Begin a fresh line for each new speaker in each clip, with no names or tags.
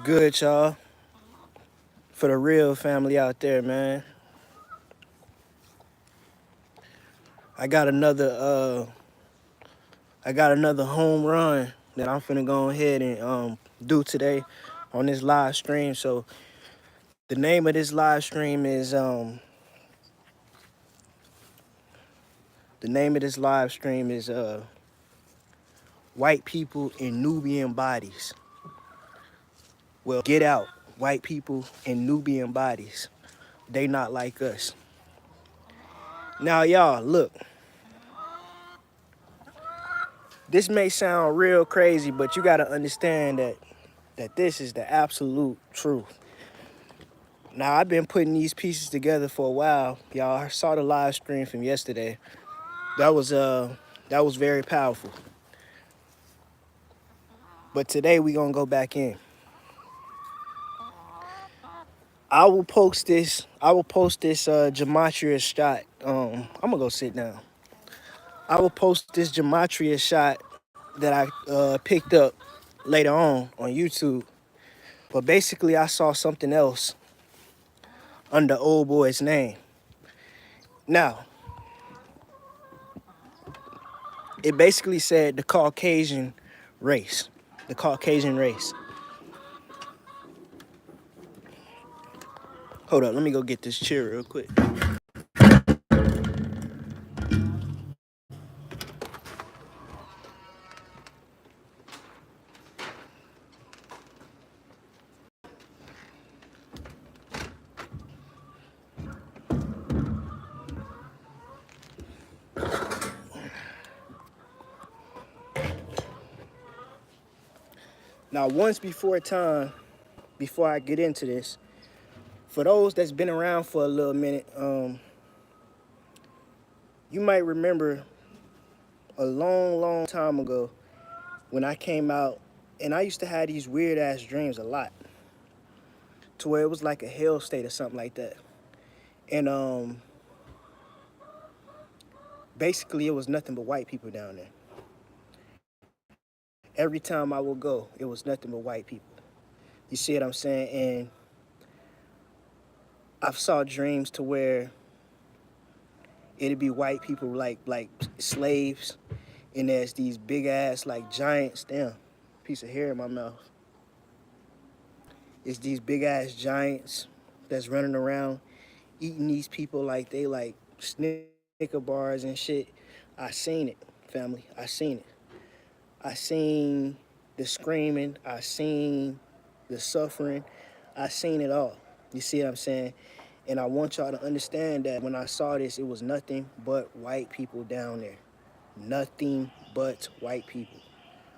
Good, y'all. For the real family out there, man. I got another I got another home run that I'm finna go ahead and do today on this live stream. So the name of this live stream is White People in Nubian Bodies. Well, get out. White people in Nubian bodies. They not like us. Now y'all, look. This may sound real crazy, but you gotta understand that this is the absolute truth. Now, I've been putting these pieces together for a while. Y'all saw the live stream from yesterday. That was very powerful. But today we gonna go back in. I will post this gematria shot. I'm gonna go sit down. I will post this gematria shot that I picked up later on YouTube. But basically, I saw something else under old boy's name. Now, it basically said the Caucasian race. The Caucasian race. Hold up, let me go get this chair real quick. Now, once before time, before I get into this, for those that's been around for a little minute, you might remember a long, long time ago when I came out, and I used to have these weird ass dreams a lot, to where it was like a hell state or something like that. And basically, it was nothing but white people down there. Every time I would go, it was nothing but white people. You see what I'm saying? And I've saw dreams to where it'd be white people like slaves, and there's these big ass like giants. Damn, piece of hair in my mouth. It's these big ass giants that's running around eating these people like they like Snicker bars and shit. I seen it, family. I seen it. I seen the screaming. I seen the suffering. I seen it all. You see what I'm saying? And I want y'all to understand that when I saw this, it was nothing but white people down there. Nothing but white people.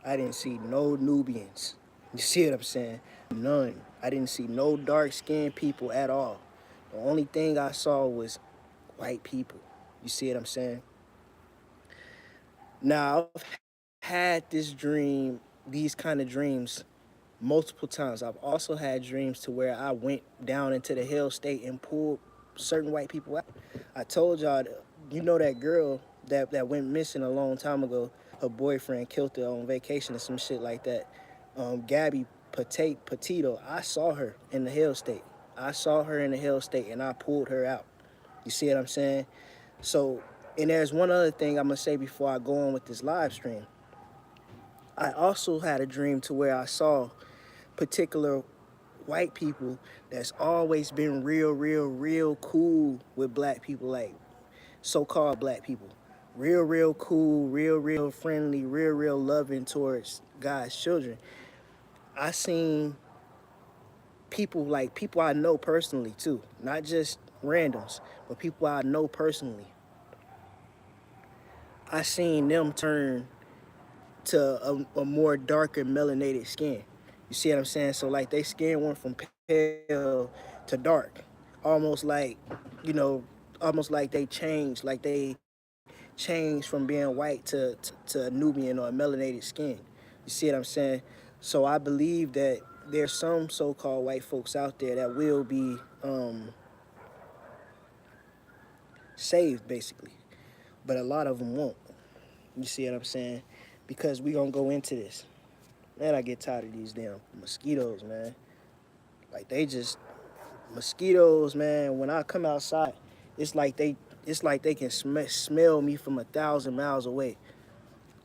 I didn't see no Nubians. You see what I'm saying? None. I didn't see no dark-skinned people at all. The only thing I saw was white people. You see what I'm saying? Now, I've had these kind of dreams multiple times. I've also had dreams to where I went down into the hell state and pulled certain white people out. I told y'all, you know that girl that went missing a long time ago, her boyfriend killed her on vacation or some shit like that. Gabby Petito, I saw her in the hell state. I saw her in the hell state and I pulled her out. You see what I'm saying? So, and there's one other thing I'm gonna say before I go on with this live stream. I also had a dream to where I saw particular white people that's always been real cool with black people, like so-called black people. Real cool, real friendly, real loving towards God's children. I seen people I know personally too, not just randoms, but people I know personally. I seen them turn to a more darker melanated skin. You see what I'm saying? So like they skin went from pale to dark, almost like, you know, almost like they changed from being white to Nubian or melanated skin. You see what I'm saying? So I believe that there's some so-called white folks out there that will be saved, basically, but a lot of them won't. You see what I'm saying? Because we gonna go into this. Man, I get tired of these damn mosquitoes, man. Like they just mosquitoes, man. When I come outside, it's like they it's like they can smell me from 1,000 miles away.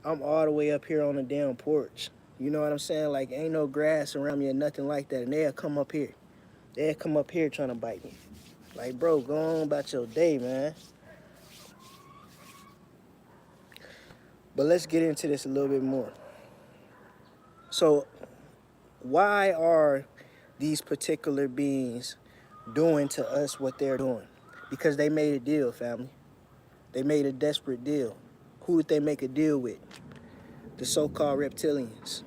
I'm all the way up here on the damn porch. You know what I'm saying? Like ain't no grass around me or nothing like that, and they'll come up here. They'll come up here trying to bite me. Like, bro, go on about your day, man. But let's get into this a little bit more. So, why are these particular beings doing to us what they're doing? Because they made a deal, family. They made a desperate deal. Who did they make a deal with? The so-called reptilians,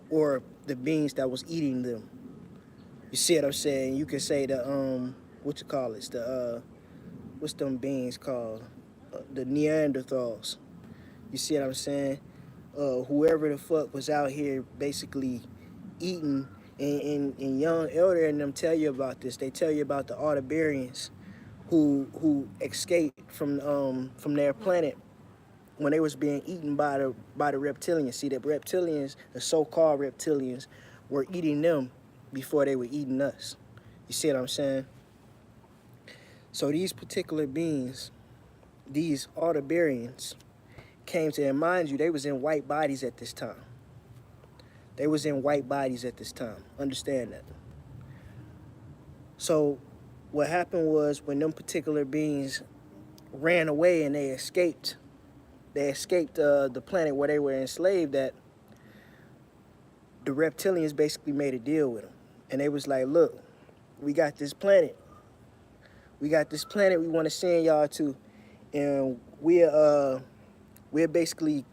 or the beings that was eating them. You see what I'm saying? You could say the what you call it? The what's them beings called? The Neanderthals. You see what I'm saying? Whoever the fuck was out here basically eating, and young elder and them tell you about this. They tell you about the Artabarians who escaped from their planet when they was being eaten by the reptilians. See, the reptilians, the so-called reptilians, were eating them before they were eating us. You see what I'm saying? So these particular beings, these Artabarians, came to, and mind you, they was in white bodies at this time. They was in white bodies at this time. Understand that. So what happened was when them particular beings ran away and they escaped the planet where they were enslaved at, the reptilians basically made a deal with them. And they was like, look, we got this planet. We want to send y'all to, and we'll basically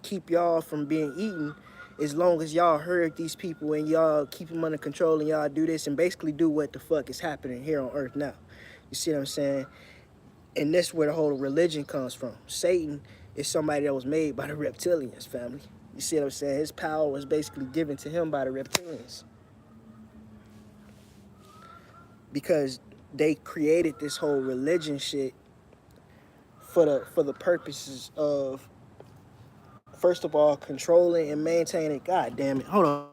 keep y'all from being eaten as long as y'all herd these people and y'all keep them under control and y'all do this and basically do what the fuck is happening here on Earth now. You see what I'm saying? And that's where the whole religion comes from. Satan is somebody that was made by the reptilians, family. You see what I'm saying? His power was basically given to him by the reptilians, because they created this whole religion shit for the purposes of, first of all, controlling and maintaining. God damn it! Hold on.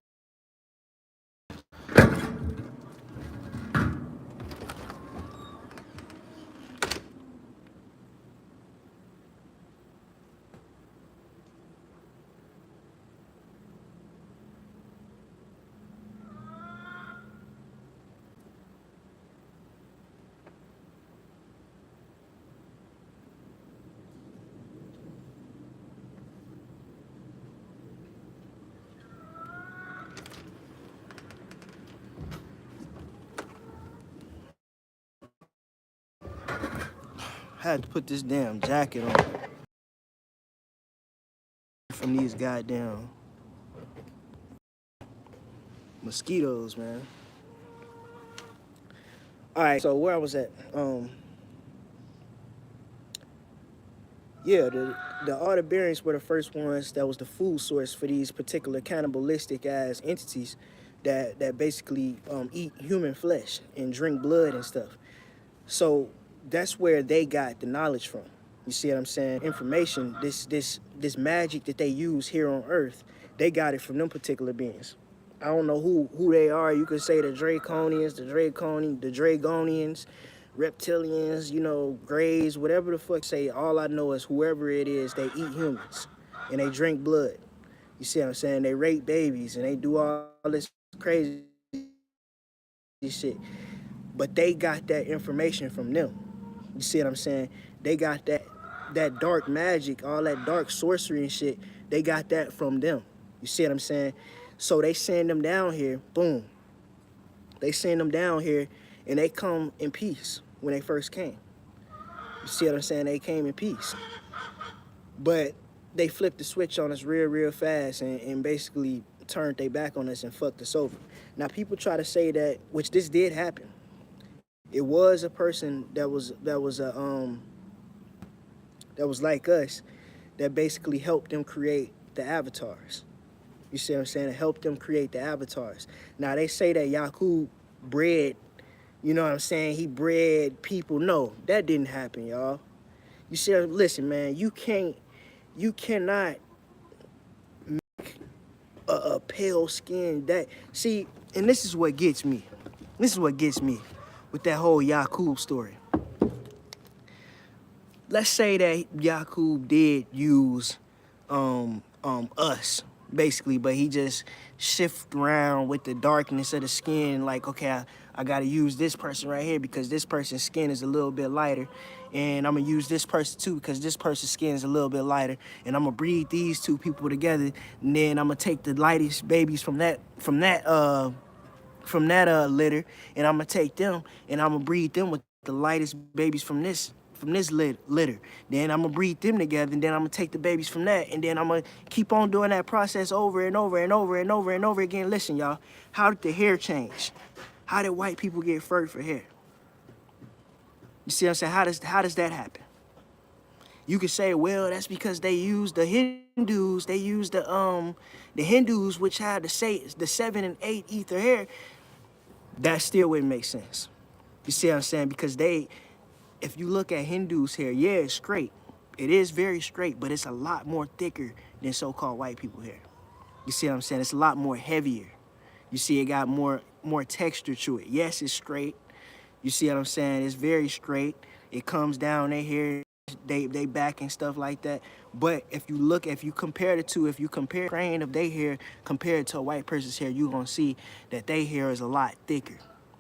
I had to put this damn jacket on from these goddamn mosquitoes, man. All right, so where I was at, yeah, the Artabarians were the first ones that was the food source for these particular cannibalistic ass entities that basically eat human flesh and drink blood and stuff. So that's where they got the knowledge from. You see what I'm saying? Information, this magic that they use here on Earth, they got it from them particular beings. I don't know who they are. You could say the Draconians, the Dragonians, reptilians, you know, Greys, whatever the fuck say. All I know is whoever it is, they eat humans and they drink blood. You see what I'm saying? They rape babies and they do all this crazy shit. But they got that information from them. You see what I'm saying? They got that dark magic, all that dark sorcery and shit. They got that from them. You see what I'm saying? So they send them down here, boom. They send them down here and they come in peace when they first came. You see what I'm saying? They came in peace. But they flipped the switch on us real fast and basically turned their back on us and fucked us over. Now people try to say that, which this did happen. It was a person that was like us that basically helped them create the avatars. You see what I'm saying? It helped them create the avatars. Now they say that Yakub bred, you know what I'm saying? He bred people. No, that didn't happen, y'all. You see, listen, man, you cannot make a pale skin that. See, And this is what gets me. This is what gets me with that whole Yakub story. Let's say that Yakub did use us basically, but he just shift around with the darkness of the skin. Like, okay, I gotta use this person right here because this person's skin is a little bit lighter, and I'm gonna use this person too because this person's skin is a little bit lighter, and I'm gonna breed these two people together, and then I'm gonna take the lightest babies from that litter, and I'm gonna take them and I'm gonna breed them with the lightest babies from this litter. Then I'm gonna breed them together, and then I'm gonna take the babies from that, and then I'm gonna keep on doing that process over and over and over and over and over again. Listen, y'all, how did the hair change? How did white people get fur for hair? You see what I'm saying? How does that happen? You could say, well, that's because they use the Hindus. They use the Hindus, which had the 7 and 8 ether hair. That still wouldn't make sense. You see what I'm saying? Because if you look at Hindus' hair, yeah, it's straight. It is very straight, but it's a lot more thicker than so-called white people hair. You see what I'm saying? It's a lot more heavier. You see, it got more texture to it. Yes, it's straight. You see what I'm saying? It's very straight. It comes down their hair, they back and stuff like that. But if you compare the two, if you compare the grain of their hair compared to a white person's hair, you're gonna see that their hair is a lot thicker.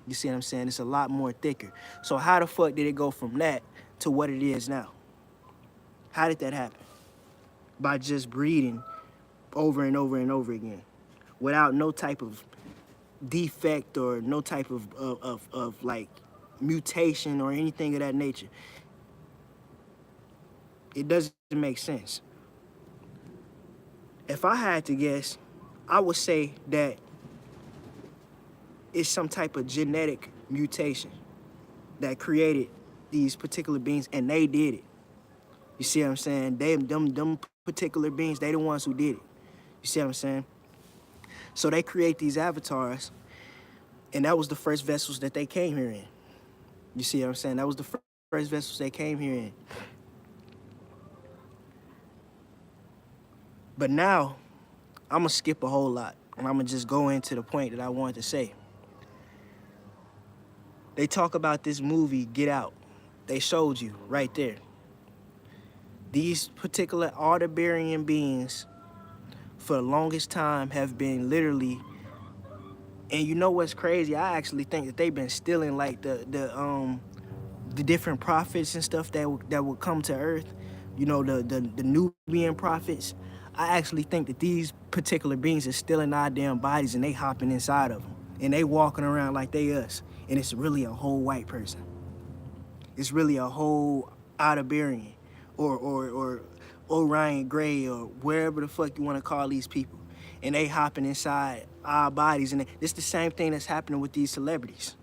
You see what I'm saying? It's a lot more thicker. So how the fuck did it go from that to what it is now? How did that happen? By just breeding over and over and over again without no type of defect or no type of like mutation or anything of that nature. It doesn't make sense. If I had to guess, I would say that it's some type of genetic mutation that created these particular beings, and they did it. You see what I'm saying? Them particular beings, they the ones who did it. You see what I'm saying? So they create these avatars, and that was the first vessels that they came here in. You see what I'm saying? That was the first vessels they came here in. But now, I'm gonna skip a whole lot, and I'm gonna just go into the point that I wanted to say. They talk about this movie, Get Out. They showed you right there. These particular Aldebaran beings, for the longest time, have been literally, and you know what's crazy? I actually think that they've been stealing like the different prophets and stuff that would come to Earth. You know, the Nubian prophets. I actually think that these particular beings are stealing our damn bodies, and they hopping inside of them, and they walking around like they us, and it's really a whole white person. It's really a whole Aldebaran, or Orion Gray, or wherever the fuck you want to call these people, and they hopping inside our bodies, and it's the same thing that's happening with these celebrities.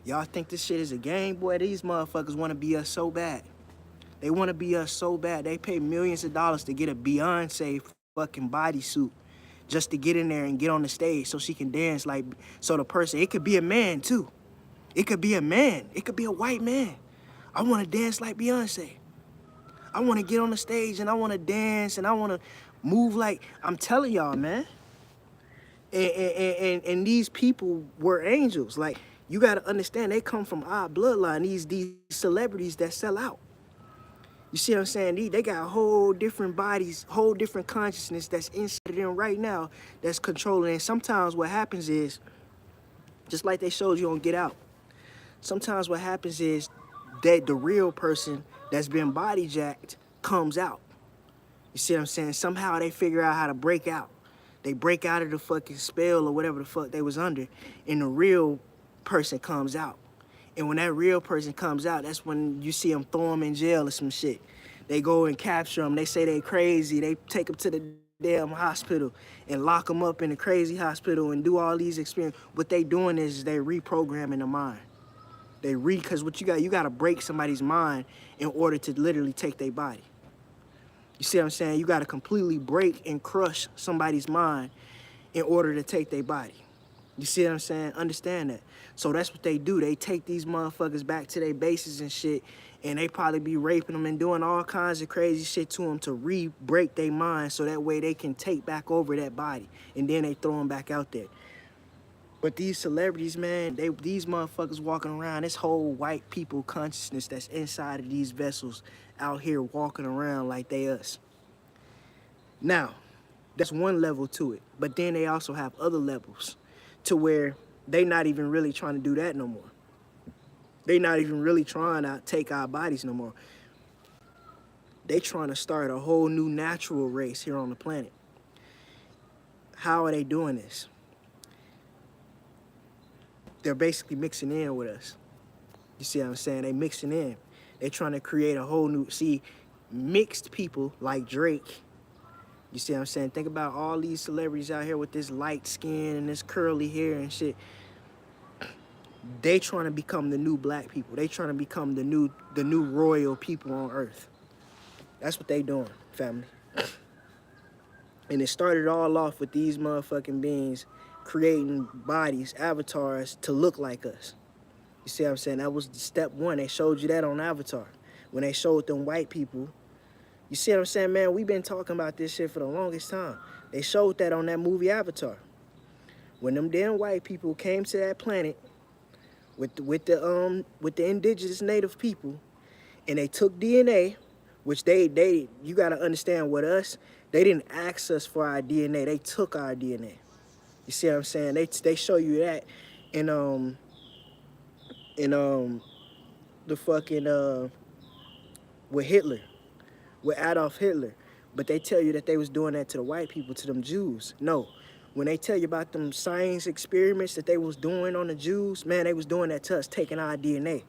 Y'all think this shit is a game? Boy, these motherfuckers want to be us so bad. They want to be us so bad. They pay millions of dollars to get a Beyonce fucking bodysuit just to get in there and get on the stage so she can dance like, so the person, it could be a man too. It could be a man. It could be a white man. I want to dance like Beyonce. I want to get on the stage and I want to dance and I want to move like, I'm telling y'all, man. And these people were angels. Like, you got to understand, they come from our bloodline, these celebrities that sell out. You see what I'm saying? They got whole different bodies, whole different consciousness that's inside of them right now that's controlling. And sometimes what happens is, just like they showed you on Get Out, sometimes what happens is that the real person that's been body jacked comes out. You see what I'm saying? Somehow they figure out how to break out. They break out of the fucking spell or whatever the fuck they was under, and the real person comes out. And when that real person comes out, that's when you see them throw them in jail or some shit. They go and capture them. They say they crazy. They take them to the damn hospital and lock them up in the crazy hospital and do all these experiments. What they doing is they reprogramming the mind. Because what you got to break somebody's mind in order to literally take their body. You see what I'm saying? You got to completely break and crush somebody's mind in order to take their body. You see what I'm saying? Understand that. So that's what they do. They take these motherfuckers back to their bases and shit, and they probably be raping them and doing all kinds of crazy shit to them to re-break their mind so that way they can take back over that body, and then they throw them back out there. But these celebrities, man, these motherfuckers walking around, this whole white people consciousness that's inside of these vessels out here walking around like they us. Now, that's one level to it. But then they also have other levels to where they not even really trying to do that no more. They not even really trying to take our bodies no more. They trying to start a whole new natural race here on the planet. How are they doing this? They're basically mixing in with us. You see what I'm saying? They mixing in. They trying to create a whole new, see, mixed people like Drake. You see what I'm saying? Think about all these celebrities out here with this light skin and this curly hair and shit. They trying to become the new black people. They trying to become the new royal people on earth. That's what they doing, family. And it started all off with these motherfucking beings creating bodies, avatars, to look like us. You see what I'm saying? That was step one. They showed you that on Avatar. When they showed them white people, you see what I'm saying, man? We've been talking about this shit for the longest time. They showed that on that movie Avatar. When them damn white people came to that planet with the indigenous native people, and they took DNA, which you gotta understand with us, they didn't ask us for our DNA. They took our DNA. You see what I'm saying? They show you that in the fucking with Hitler, with Adolf Hitler. But they tell you that they was doing that to the white people, to them Jews. No. When they tell you about them science experiments that they was doing on the Jews, man, they was doing that to us, taking our DNA.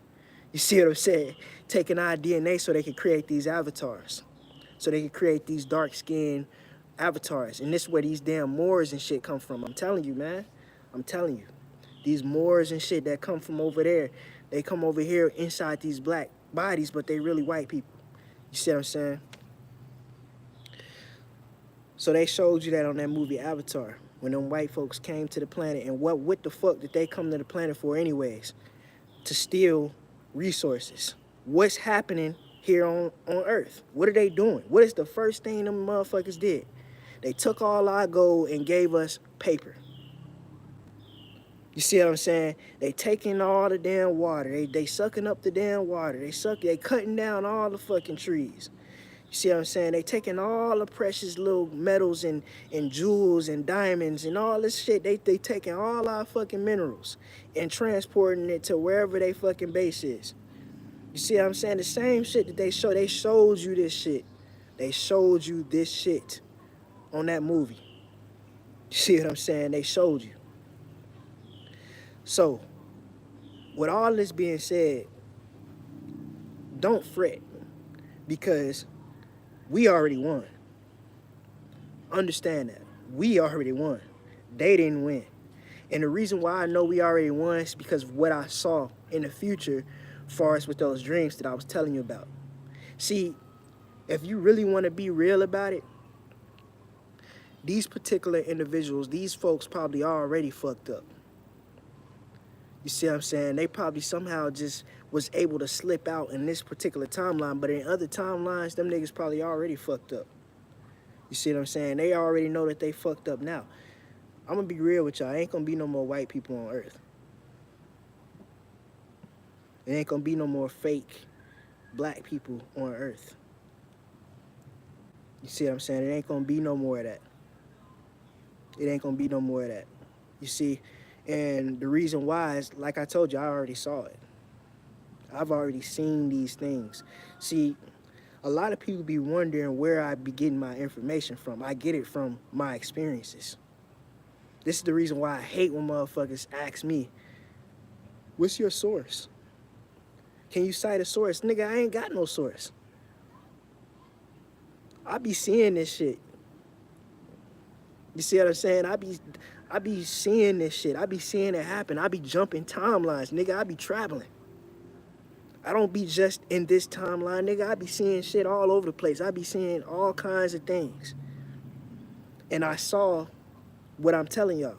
You see what I'm saying? Taking our DNA so they could create these avatars. So they could create these dark-skinned avatars. And this is where these damn Moors and shit come from. I'm telling you, man. I'm telling you. These Moors and shit that come from over there, they come over here inside these black bodies, but they really white people. You see what I'm saying? So they showed you that on that movie Avatar, when them white folks came to the planet. And what the fuck did they come to the planet for anyways? To steal resources. What's happening here on Earth? What are they doing? What is the first thing them motherfuckers did? They took all our gold and gave us paper. You see what I'm saying? They taking all the damn water. They sucking up the damn water. They cutting down all the fucking trees. You see what I'm saying? They taking all the precious little metals and jewels and diamonds and all this shit. They taking all our fucking minerals and transporting it to wherever they fucking base is. You see what I'm saying? The same shit that they showed you this shit. They showed you this shit on that movie. You see what I'm saying? They showed you. So, with all this being said, don't fret, because we already won. Understand that. We already won. They didn't win. And the reason why I know we already won is because of what I saw in the future as far as with those dreams that I was telling you about. See, if you really want to be real about it, these particular individuals, these folks probably already fucked up. You see what I'm saying? They probably somehow just was able to slip out in this particular timeline, but in other timelines, them niggas probably already fucked up. You see what I'm saying? They already know that they fucked up now. I'm gonna be real with y'all. Ain't gonna be no more white people on Earth. There ain't gonna be no more fake black people on Earth. You see what I'm saying? It ain't gonna be no more of that. It ain't gonna be no more of that. You see? And the reason why is, like I told you, I already saw it. I've already seen these things. See, a lot of people be wondering where I be getting my information from. I get it from my experiences. This is the reason why I hate when motherfuckers ask me, what's your source? Can you cite a source? Nigga, I ain't got no source. I be seeing this shit. You see what I'm saying? I be seeing this shit. I be seeing it happen. I be jumping timelines, nigga. I be traveling. I don't be just in this timeline, nigga. I be seeing shit all over the place. I be seeing all kinds of things. And I saw what I'm telling y'all.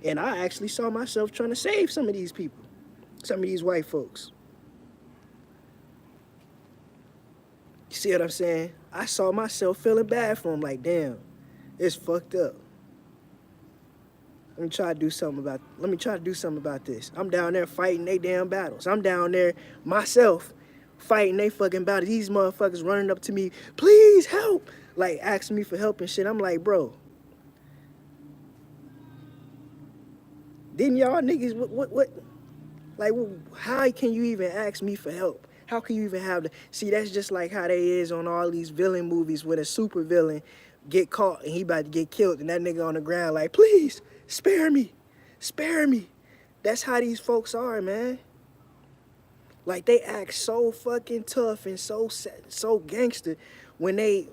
And I actually saw myself trying to save some of these people, some of these white folks. You see what I'm saying? I saw myself feeling bad for them, like, damn, it's fucked up. Let me try to do something about this. I'm down there fighting they damn battles. I'm down there myself fighting they fucking battles. These motherfuckers running up to me, please help, like asking me for help and shit. I'm like, bro, didn't y'all niggas what like, how can you even ask me for help? How can you even have the see? That's just like how they is on all these villain movies where a super villain get caught and he about to get killed, and that nigga on the ground like, please spare me, spare me. That's how these folks are, man. Like they act so fucking tough and so gangster when they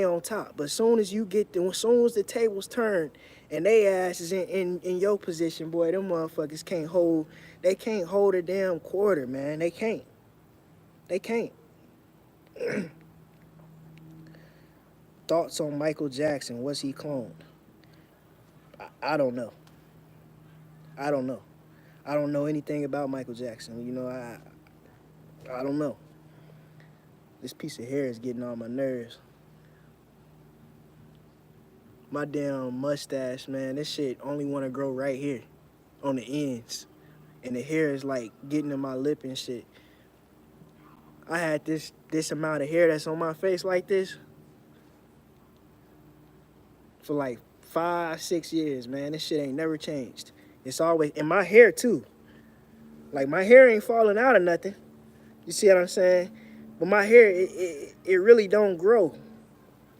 on top. But as soon as as soon as the tables turn and they ass is in your position, boy, them motherfuckers can't hold a damn quarter, man. They can't. They can't. Thoughts on Michael Jackson? Was he cloned? I don't know. I don't know. I don't know anything about Michael Jackson. You know, I don't know. This piece of hair is getting on my nerves. My damn mustache, man, this shit only want to grow right here on the ends. And the hair is like getting in my lip and shit. I had this amount of hair that's on my face like this for like 5-6 years, man. This shit ain't never changed. It's always in my hair too. Like my hair ain't falling out or nothing. You see what I'm saying? But my hair, it really don't grow.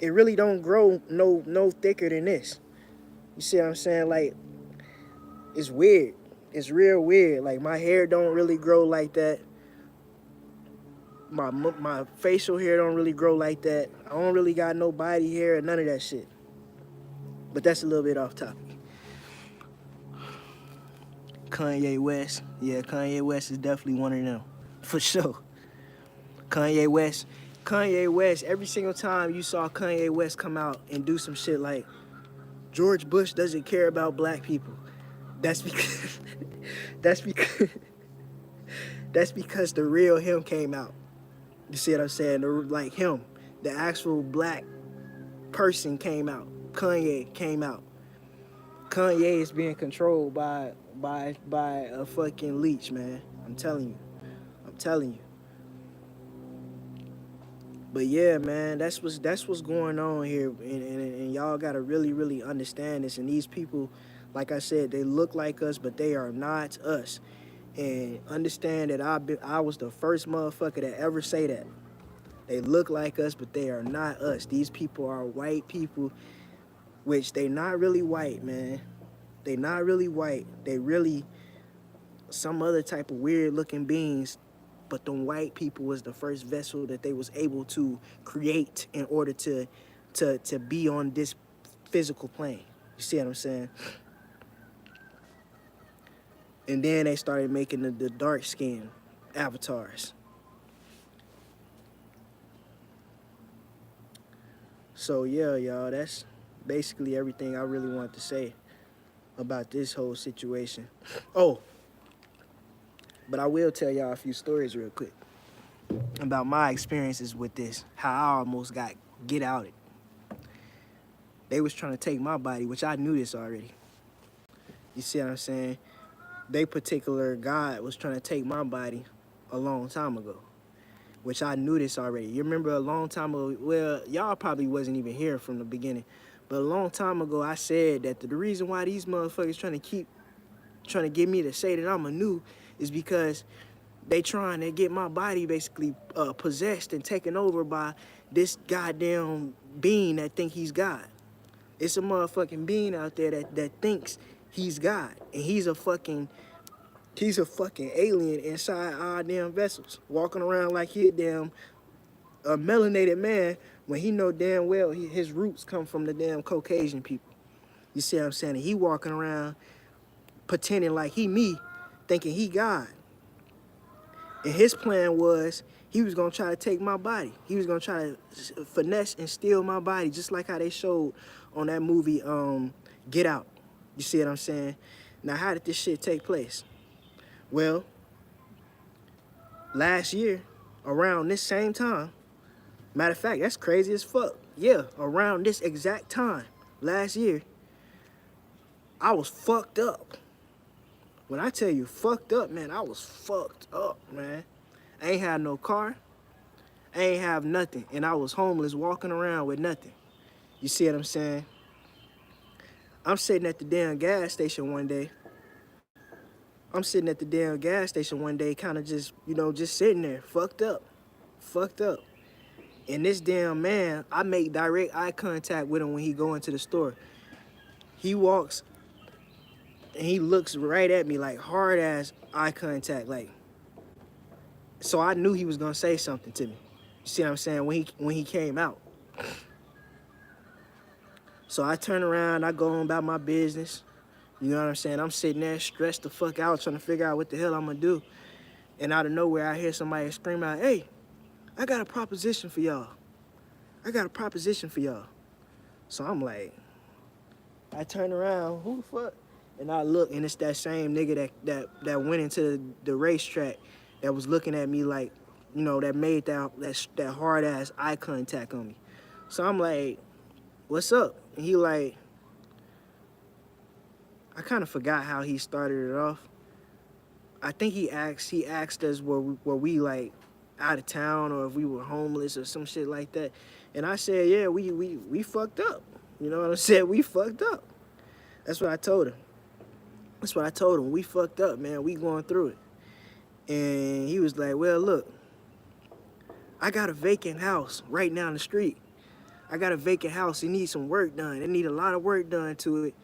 It really don't grow no thicker than this. You see what I'm saying? Like, it's weird. It's real weird. Like my hair don't really grow like that. My facial hair don't really grow like that. I don't really got no body hair or none of that shit. But that's a little bit off topic. Kanye West. Yeah, Kanye West is definitely one of them. For sure. Kanye West, every single time you saw Kanye West come out and do some shit like, George Bush doesn't care about black people. That's because, that's because the real him came out. You see what I'm saying? Like him, the actual black person came out. Kanye came out. Kanye is being controlled by a fucking leech, man. I'm telling you. But yeah, man, that's what's going on here, and y'all gotta really understand this. And these people, like I said, they look like us, but they are not us. And understand that I was the first motherfucker to ever say that. They look like us, but they are not us. These people are white people, which they not really white, man. They not really white. They really some other type of weird looking beings. But them white people was the first vessel that they was able to create in order to be on this physical plane. You see what I'm saying? And then they started making the dark skin avatars. So yeah, y'all, that's basically everything I really want to say about this whole situation. Oh, but I will tell y'all a few stories real quick about my experiences with this, how I almost got get outed. They was trying to take my body, which I knew this already. You see what I'm saying? They particular God was trying to take my body a long time ago, which I knew this already. You remember a long time ago, well, y'all probably wasn't even here from the beginning, but a long time ago I said that the reason why these motherfuckers trying to get me to say that I'm a new is because they trying to get my body basically possessed and taken over by this goddamn being that think he's God. It's a motherfucking being out there that thinks he's God, and he's a fucking alien inside our damn vessels, walking around like he a damn melanated man when he know damn well his roots come from the damn Caucasian people. You see what I'm saying? And he walking around pretending like he me, thinking he God. And his plan was he was going to try to take my body. He was going to try to finesse and steal my body, just like how they showed on that movie, Get Out. You see what I'm saying? Now, how did this shit take place? Well, last year, around this same time, matter of fact, that's crazy as fuck. Yeah, around this exact time, last year, I was fucked up. When I tell you fucked up, man, I was fucked up, man. I ain't had no car. I ain't have nothing. And I was homeless walking around with nothing. You see what I'm saying? I'm sitting at the damn gas station one day. Kind of just, just sitting there, fucked up. Fucked up. And this damn man, I make direct eye contact with him when he go into the store. He walks and he looks right at me like hard ass eye contact, like. So I knew he was gonna say something to me. You see what I'm saying? When he came out. So I turn around, I go on about my business. You know what I'm saying? I'm sitting there stressed the fuck out, trying to figure out what the hell I'm gonna do. And out of nowhere, I hear somebody scream out, "Hey, I got a proposition for y'all. I got a proposition for y'all." So I'm like, I turn around, who the fuck? And I look, and it's that same nigga that went into the racetrack that was looking at me like, that made that hard ass eye contact on me. So I'm like, "What's up?" And he like, I kind of forgot how he started it off. I think he asked us were we like out of town or if we were homeless or some shit like that. And I said, "Yeah, we fucked up." You know what I'm saying? We fucked up. That's what I told him. We fucked up, man. We going through it. And he was like, "Well, look, I got a vacant house right down the street. I got a vacant house. It needs some work done. It need a lot of work done to it.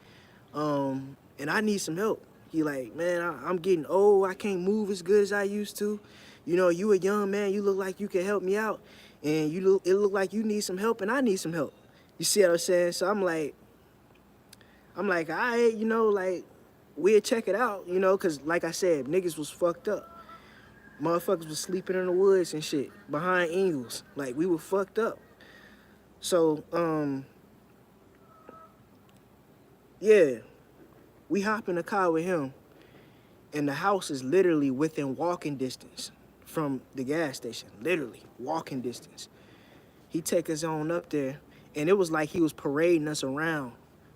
And I need some help." He like, "Man, I'm getting old. I can't move as good as I used to. You a young man. You look like you can help me out. And it look like you need some help and I need some help." You see what I'm saying? So I'm like, all right, like, we'll check it out, because like I said, niggas was fucked up. Motherfuckers was sleeping in the woods and shit behind Ingles. Like, we were fucked up. So, yeah, we hop in the car with him, and the house is literally within walking distance from the gas station. Literally walking distance. He take us on up there, and it was like he was parading us around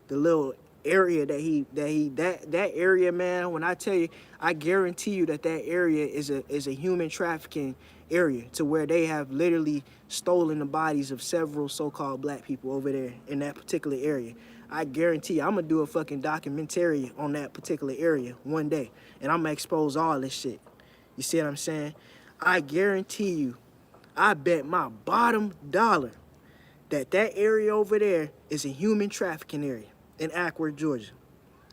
the little area that area, man. When I tell you, I guarantee you that area is a human trafficking area, to where they have literally stolen the bodies of several so-called black people over there in that particular area. I guarantee you, I'm gonna do a fucking documentary on that particular area one day, and I'm gonna expose all this shit. You see what I'm saying? I guarantee you, I bet my bottom dollar that area over there is a human trafficking area in Ackworth, Georgia.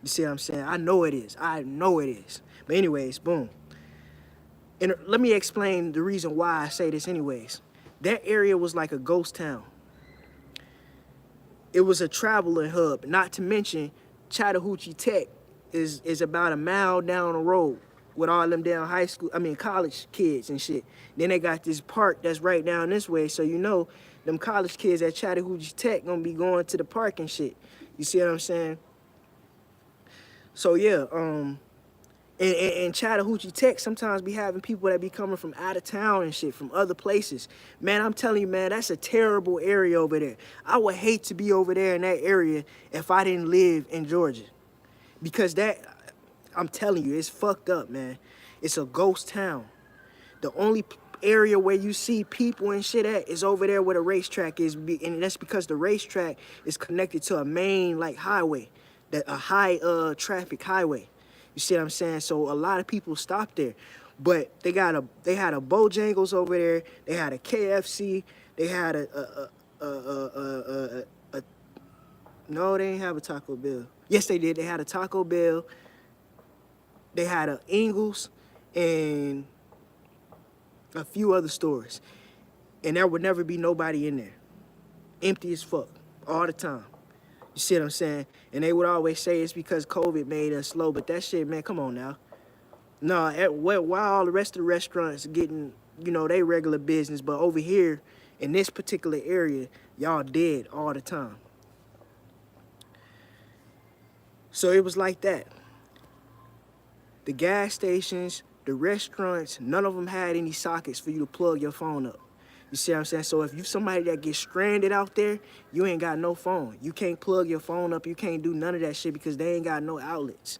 You see what I'm saying? I know it is. But anyways, boom. And let me explain the reason why I say this anyways. That area was like a ghost town. It was a traveling hub. Not to mention, Chattahoochee Tech is about a mile down the road with all them damn college kids and shit. Then they got this park that's right down this way, so them college kids at Chattahoochee Tech gonna be going to the park and shit. You see what I'm saying? So yeah, and Chattahoochee Tech sometimes be having people that be coming from out of town and shit, from other places. Man, I'm telling you, man, that's a terrible area over there. I would hate to be over there in that area if I didn't live in Georgia. Because I'm telling you, it's fucked up, man. It's a ghost town. The only area where you see people and shit at is over there where the racetrack is, and that's because the racetrack is connected to a main highway, a high traffic highway. You see what I'm saying? So a lot of people stop there, but they had a Bojangles over there. They had a KFC. They had no, they didn't have a Taco Bell. Yes, they did. They had a Taco Bell. They had a Ingles and a few other stores. And there would never be nobody in there. Empty as fuck. All the time. You see what I'm saying? And they would always say it's because COVID made us slow. But that shit, man, come on now. No, why all the rest of the restaurants getting, they regular business. But over here, in this particular area, y'all dead all the time. So it was like that. The gas stations, the restaurants, none of them had any sockets for you to plug your phone up. You see what I'm saying? So if you somebody that gets stranded out there, you ain't got no phone. You can't plug your phone up. You can't do none of that shit because they ain't got no outlets.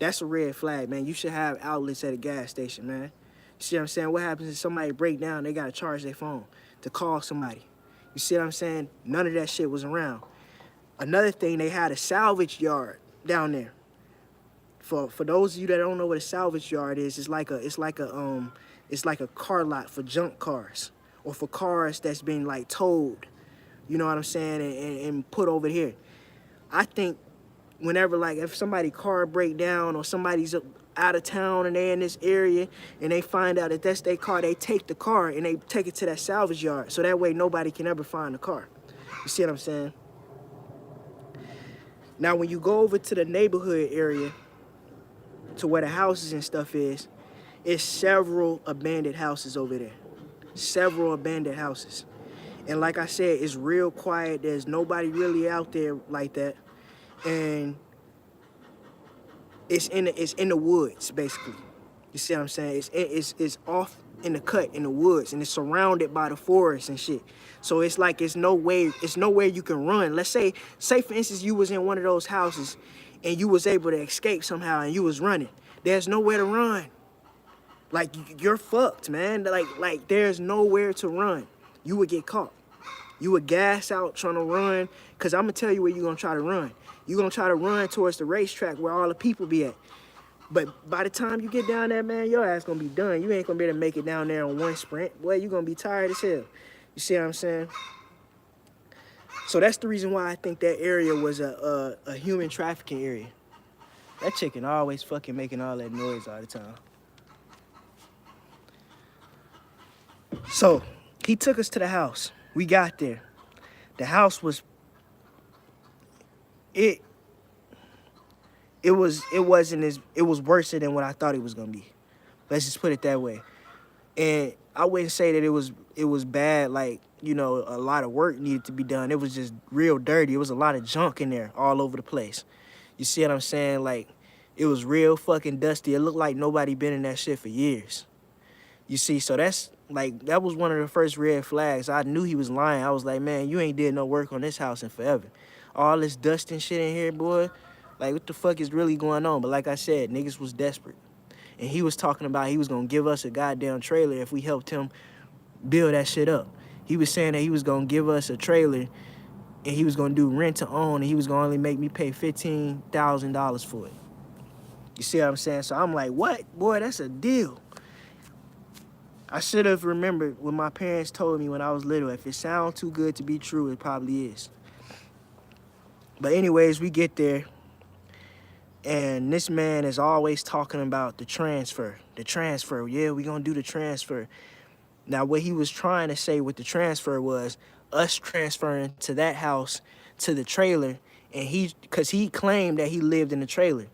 That's a red flag, man. You should have outlets at a gas station, man. You see what I'm saying? What happens if somebody break down, they got to charge their phone to call somebody. You see what I'm saying? None of that shit was around. Another thing, they had a salvage yard down there. For those of you that don't know what a salvage yard is, it's like a car lot for junk cars or for cars that's been like towed, you know what I'm saying, and put over here. I think whenever, like, if somebody car break down or somebody's out of town and they in this area and they find out that that's their car, they take the car and they take it to that salvage yard so that way nobody can ever find the car. You see what I'm saying? Now, when you go over to the neighborhood area, to where the houses and stuff is, it's several abandoned houses over there. Several abandoned houses. And like I said, it's real quiet. There's nobody really out there like that. And it's in the woods, basically. You see what I'm saying? It's off in the cut in the woods, and it's surrounded by the forest and shit. So it's like it's nowhere you can run. Let's say for instance you was in one of those houses and you was able to escape somehow and you was running. There's nowhere to run. Like, you're fucked, man. Like there's nowhere to run. You would get caught. You would gas out trying to run, because I'm going to tell you where you're going to try to run. You're going to try to run towards the racetrack where all the people be at. But by the time you get down there, man, your ass going to be done. You ain't going to be able to make it down there on one sprint. Boy, you're going to be tired as hell. You see what I'm saying? So that's the reason why I think that area was a human trafficking area. That chicken always fucking making all that noise all the time. So he took us to the house. We got there. The house was it was worse than what I thought it was gonna be. Let's just put it that way. And I wouldn't say that it was bad, like, you know, a lot of work needed to be done. It was just real dirty. It was a lot of junk in there all over the place. You see what I'm saying? Like, it was real fucking dusty. It looked like nobody been in that shit for years. You see, so that was one of the first red flags. I knew he was lying. I was like, man, you ain't did no work on this house in forever. All this dust and shit in here, boy. Like, what the fuck is really going on? But like I said, niggas was desperate. And he was talking about he was going to give us a goddamn trailer if we helped him build that shit up. He was saying that he was going to give us a trailer and he was going to do rent to own and he was going to only make me pay $15,000 for it. You see what I'm saying? So I'm like, what? Boy, that's a deal. I should have remembered what my parents told me when I was little. If it sounds too good to be true, it probably is. But anyways, we get there. And this man is always talking about the transfer. The transfer. Yeah, we going to do the transfer. Now, what he was trying to say with the transfer was us transferring to that house, to the trailer. And because he claimed that he lived in the trailer.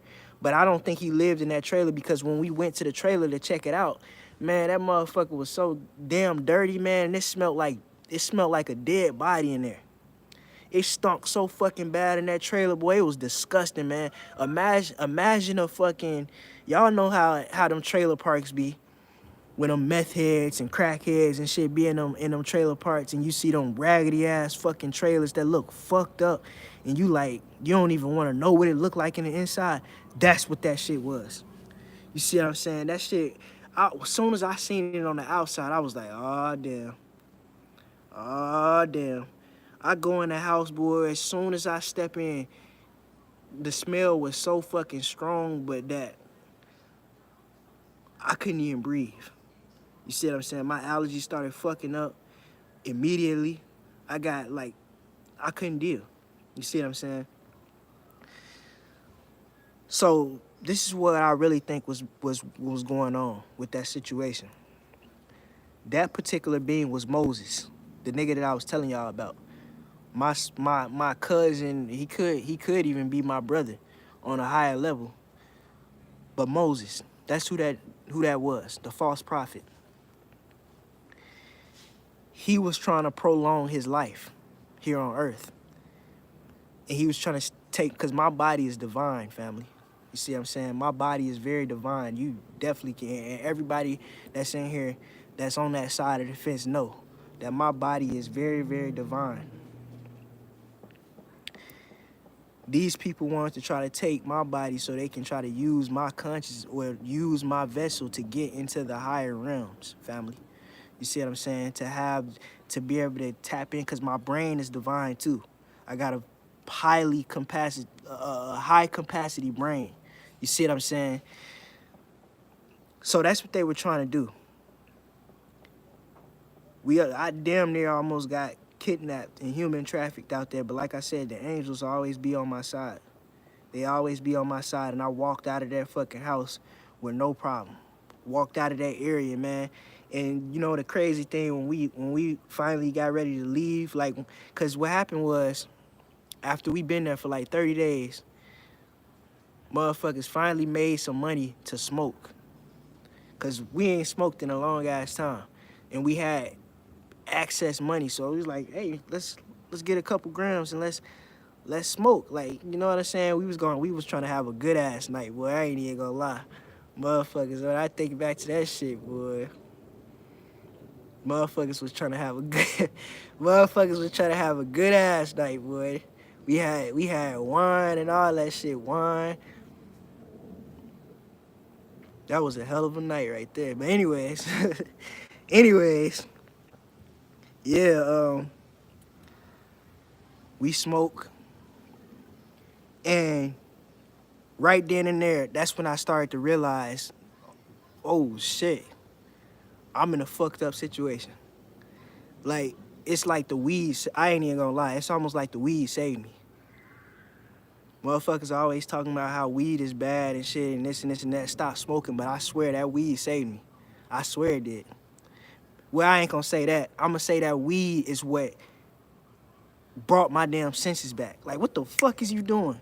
But I don't think he lived in that trailer, because when we went to the trailer to check it out, man, that motherfucker was so damn dirty, man. And it smelled like a dead body in there. It stunk so fucking bad in that trailer, boy. It was disgusting, man. Imagine a fucking, y'all know how them trailer parks be, when them meth heads and crackheads and shit be in them trailer parks, and you see them raggedy ass fucking trailers that look fucked up, and you don't even want to know what it looked like in the inside. That's what that shit was. You see what I'm saying? That shit, as soon as I seen it on the outside, I was like, oh, damn. Oh, damn. I go in the house, boy, as soon as I step in, the smell was so fucking strong, but that I couldn't even breathe. You see what I'm saying? My allergies started fucking up immediately. I couldn't deal. You see what I'm saying? So this is what I really think was going on with that situation. That particular being was Moses, the nigga that I was telling y'all about. My cousin, he could even be my brother on a higher level. But Moses, that's who that was, the false prophet. He was trying to prolong his life here on earth. And he was trying to because my body is divine, family. You see what I'm saying? My body is very divine. You definitely can. And everybody that's in here that's on that side of the fence know that my body is very, very divine. These people want to try to take my body so they can try to use my conscience or use my vessel to get into the higher realms, family. You see what I'm saying? To be able to tap in, because my brain is divine too. I got a high capacity brain. You see what I'm saying? So that's what they were trying to do. I damn near almost got kidnapped and human trafficked out there, but like I said, the angels always be on my side. They always be on my side, and I walked out of that fucking house with no problem. Walked out of that area, man. And you know the crazy thing, when we finally got ready to leave, like, cause what happened was, after we been there for like 30 days, motherfuckers finally made some money to smoke. Cause we ain't smoked in a long ass time. And we had access money. So it was like, hey, let's get a couple grams and let's smoke. Like, you know what I'm saying? We was trying to have a good ass night, boy. I ain't even gonna lie. Motherfuckers, when I think back to that shit, boy. Motherfuckers was trying to have a good ass night, boy. We had wine and all that shit. Wine. That was a hell of a night right there. But anyways, yeah, we smoke, and right then and there, that's when I started to realize, oh shit, I'm in a fucked up situation. Like, it's like the weed, I ain't even gonna lie, it's almost like the weed saved me. Motherfuckers are always talking about how weed is bad and shit and this and this and that. Stop smoking, but I swear that weed saved me. I swear it did. Well, I ain't gonna say that. I'm gonna say that weed is what brought my damn senses back. Like, what the fuck is you doing?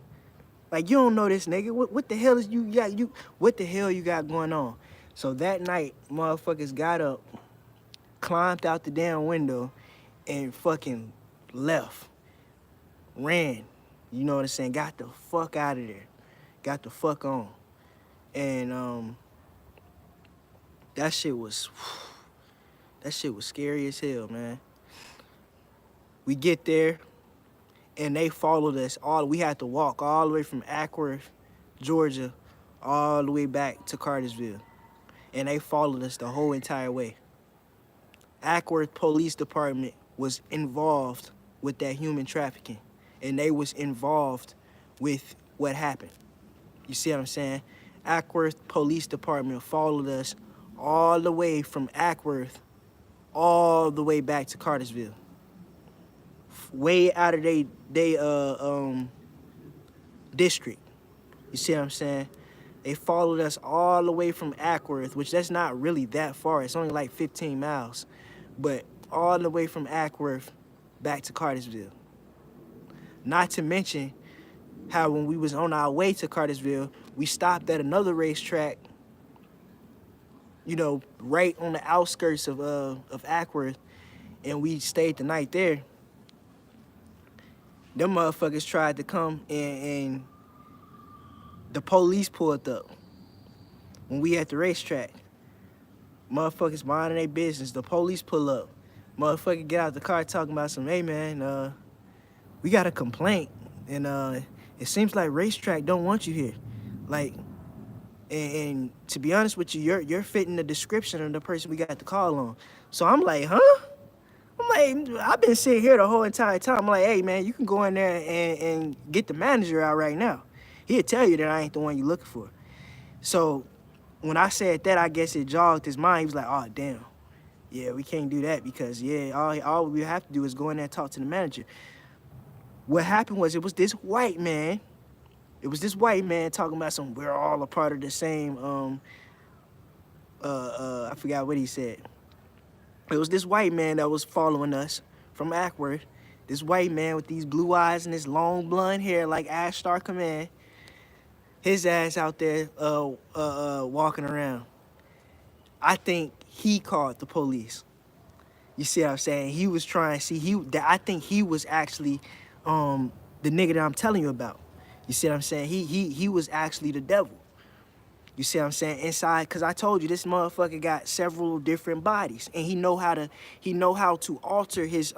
Like, you don't know this nigga. What the hell is you got? What the hell you got going on? So that night, motherfuckers got up, climbed out the damn window, and fucking left. Ran. You know what I'm saying? Got the fuck out of there. Got the fuck on. And that shit was scary as hell, man. We get there, and they followed us we had to walk all the way from Ackworth, Georgia, all the way back to Cartersville. And they followed us the whole entire way. Ackworth Police Department was involved with that human trafficking. And they was involved with what happened. You see what I'm saying? Ackworth Police Department followed us all the way from Ackworth all the way back to Cartersville. Way out of they district. You see what I'm saying? They followed us all the way from Ackworth, which that's not really that far. It's only like 15 miles. But all the way from Ackworth back to Cartersville. Not to mention how when we was on our way to Cartersville, we stopped at another racetrack, you know, right on the outskirts of Ackworth, and we stayed the night there. Them motherfuckers tried to come and the police pulled up when we at the racetrack. Motherfuckers minding their business. The police pull up. Motherfucker get out the car talking about some, hey man, we got a complaint, and it seems like racetrack don't want you here. Like, and to be honest with you, you're fitting the description of the person we got the call on. So I'm like, huh? I'm like, I've been sitting here the whole entire time. I'm like, hey man, you can go in there and get the manager out right now. He'll tell you that I ain't the one you looking for. So when I said that, I guess it jogged his mind. He was like, oh damn, yeah, we can't do that because all we have to do is go in there and talk to the manager. What happened was it was this white man talking about some, we're all a part of the same, I forgot what he said. It was this white man that was following us from Ackworth. This white man with these blue eyes and this long blonde hair like Ash Star Command. His ass out there walking around. I think he called the police. You see what I'm saying? He was trying to see, I think he was actually the nigga that I'm telling you about. You see what I'm saying? He was actually the devil. You see what I'm saying? Inside, cause I told you this motherfucker got several different bodies, and he know how to alter his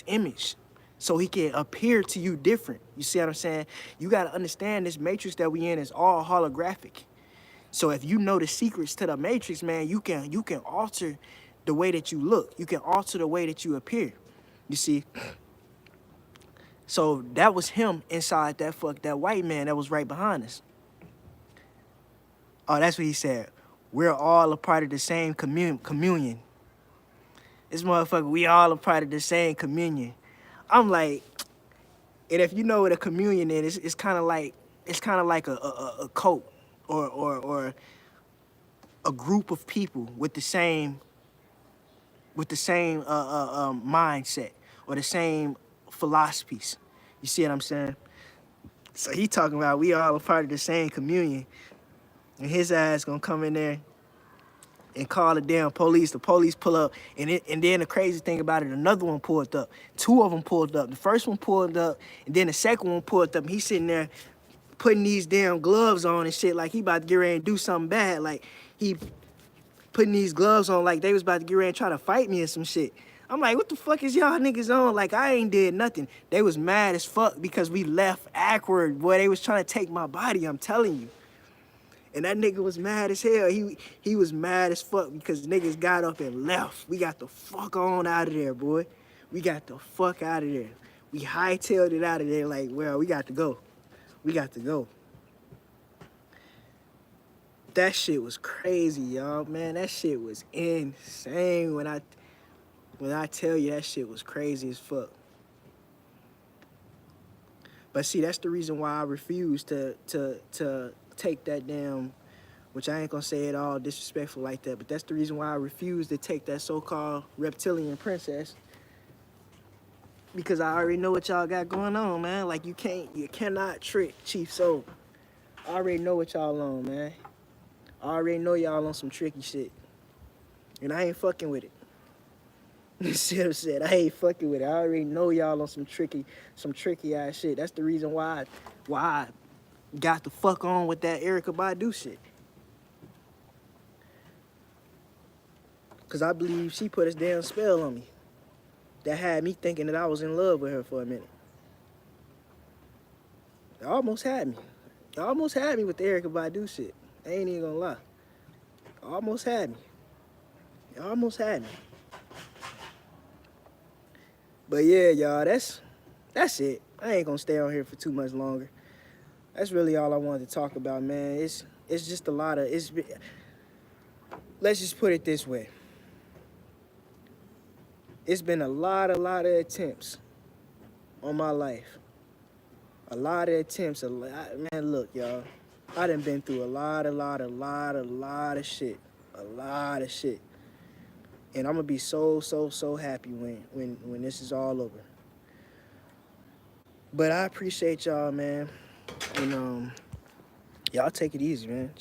image, so he can appear to you different. You see what I'm saying? You gotta understand this matrix that we in is all holographic. So if you know the secrets to the matrix, man, you can alter the way that you look. You can alter the way that you appear. You see? So that was him inside that white man that was right behind us. Oh, that's what he said. We're all a part of the same communion. This motherfucker, we all a part of the same communion. I'm like, and if you know what a communion is, it's kind of like a cult or a group of people with the same mindset or the same philosophies. You see what I'm saying? So he talking about we all a part of the same communion, and his ass gonna come in there and call the damn police. The police pull up, and then the crazy thing about it, another one pulled up. Two of them pulled up. The first one pulled up, and then the second one pulled up. And he's sitting there putting these damn gloves on and shit, like he about to get ready and do something bad. Like he putting these gloves on, like they was about to get ready and try to fight me or some shit. I'm like, what the fuck is y'all niggas on? Like, I ain't did nothing. They was mad as fuck because we left awkward. Boy, they was trying to take my body, I'm telling you. And that nigga was mad as hell. He was mad as fuck because niggas got up and left. We got the fuck on out of there, boy. We got the fuck out of there. We hightailed it out of there like, well, we got to go. We got to go. That shit was crazy, y'all. Man, that shit was insane. When I tell you that shit was crazy as fuck. But see, that's the reason why I refuse to take that damn, which I ain't gonna say it all disrespectful like that, but that's the reason why I refuse to take that so-called reptilian princess. Because I already know what y'all got going on, man. Like you cannot trick Chief Soul. I already know what y'all on, man. I already know y'all on some tricky shit. And I ain't fucking with it. You see what I'm saying? I ain't fucking with it. I already know y'all on some tricky ass shit. That's the reason why I got the fuck on with that Erykah Badu shit. Cause I believe she put a damn spell on me. That had me thinking that I was in love with her for a minute. It almost had me. It almost had me with the Erykah Badu shit. I ain't even gonna lie. It almost had me. It almost had me. But yeah, y'all, that's it. I ain't gonna stay on here for too much longer. That's really all I wanted to talk about, man. It's just a lot of, let's just put it this way. It's been a lot of attempts on my life. A lot of attempts. Man, look, y'all. I done been through a lot of shit. A lot of shit. And I'm gonna be so happy when this is all over. But I appreciate y'all, man. And y'all take it easy, man.